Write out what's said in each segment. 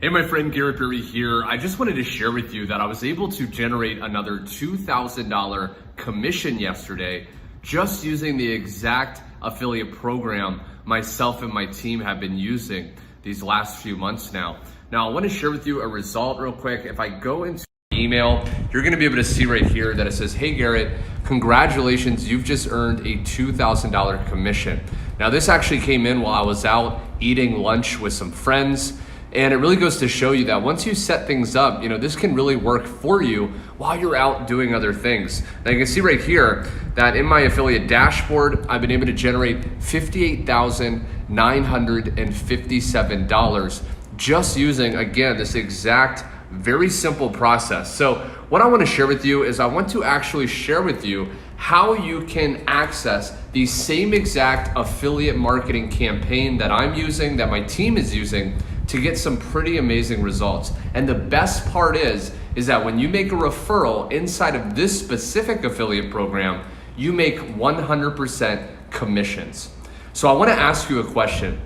Hey, my friend 𝗓𝗵𝗶𝗴𝘀 here. I just wanted to share with you that I was able to generate another $2,000 commission yesterday just using the exact affiliate program myself and my team have been using these last few months now. Now, I want to share with you a result real quick. If I go into email, you're going to be able to see right here that it says, "Hey Garrett, congratulations, you've just earned a $2,000 commission." Now, this actually came in while I was out eating lunch with some friends. And it really goes to show you that once you set things up, this can really work for you while you're out doing other things. Now you can see right here that in my affiliate dashboard, I've been able to generate $58,957 just using, again, this exact very simple process. So what I want to share with you is I want to actually share with you how you can access the same exact affiliate marketing campaign that I'm using, that my team is using, to get some pretty amazing results. And the best part is that when you make a referral inside of this specific affiliate program, you make 100% commissions. So I want to ask you a question.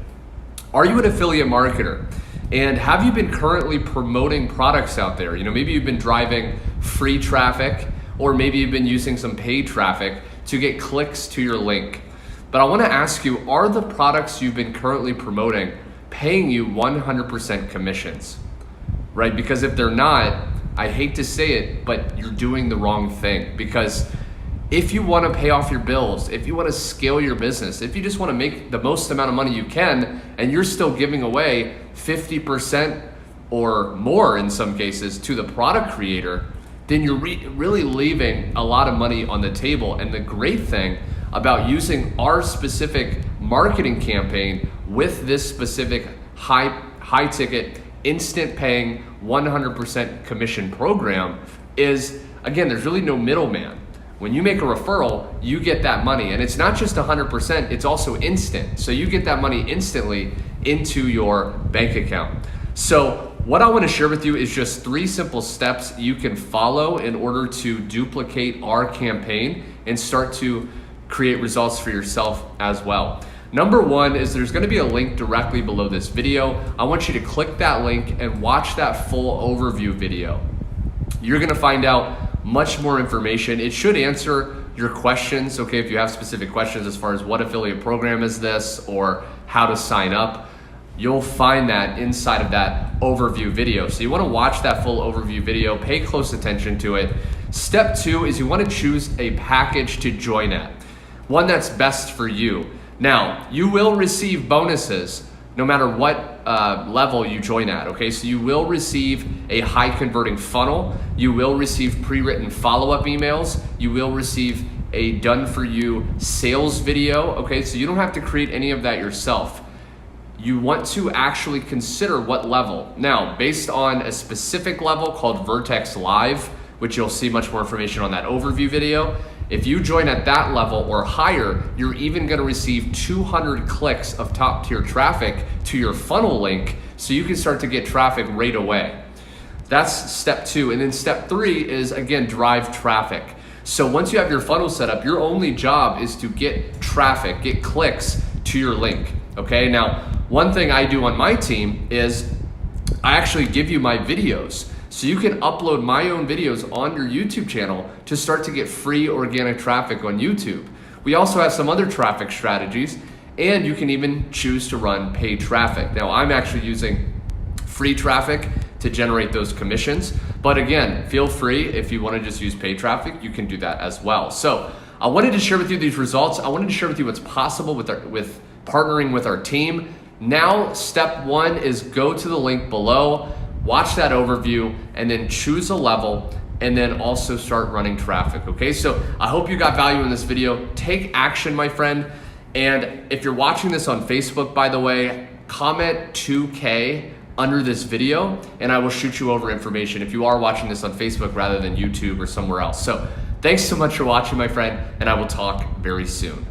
Are you an affiliate marketer? And have you been currently promoting products out there? Maybe you've been driving free traffic, or maybe you've been using some paid traffic to get clicks to your link. But I want to ask you, are the products you've been currently promoting paying you 100% commissions, right? Because if they're not, I hate to say it, but you're doing the wrong thing. Because if you want to pay off your bills, if you want to scale your business, if you just want to make the most amount of money you can, and you're still giving away 50% or more in some cases to the product creator, then you're really leaving a lot of money on the table. And the great thing about using our specific marketing campaign with this specific high ticket, instant paying, 100% commission program is, again, there's really no middleman. When you make a referral, you get that money, and it's not just 100%, it's also instant. So you get that money instantly into your bank account. So what I want to share with you is just 3 simple steps you can follow in order to duplicate our campaign and start to create results for yourself as well. Number 1 is there's going to be a link directly below this video. I want you to click that link and watch that full overview video. You're going to find out much more information. It should answer your questions, okay, if you have specific questions as far as what affiliate program is this or how to sign up. You'll find that inside of that overview video. So you want to watch that full overview video, pay close attention to it. Step 2 is you want to choose a package to join at, one that's best for you. Now, you will receive bonuses no matter what level you join at, okay? So you will receive a high converting funnel, you will receive pre-written follow-up emails, you will receive a done for you sales video, okay? So you don't have to create any of that yourself. You want to actually consider what level. Now, based on a specific level called Vertex Live, which you'll see much more information on that overview video, if you join at that level or higher, you're even going to receive 200 clicks of top tier traffic to your funnel link, so you can start to get traffic right away. That's step 2. And then step 3 is, again, drive traffic. So once you have your funnel set up, your only job is to get traffic, get clicks to your link, okay? Now, one thing I do on my team is I actually give you my videos. So you can upload my own videos on your YouTube channel to start to get free organic traffic on YouTube. We also have some other traffic strategies, and you can even choose to run paid traffic. Now, I'm actually using free traffic to generate those commissions. But again, feel free, if you want to just use paid traffic, you can do that as well. So I wanted to share with you these results. I wanted to share with you what's possible with partnering with our team. Now, step 1 is go to the link below, watch that overview, and then choose a level, and then also start running traffic, okay? So I hope you got value in this video. Take action, my friend. And if you're watching this on Facebook, by the way, comment 2K under this video, and I will shoot you over information if you are watching this on Facebook rather than YouTube or somewhere else. So thanks so much for watching, my friend, and I will talk very soon.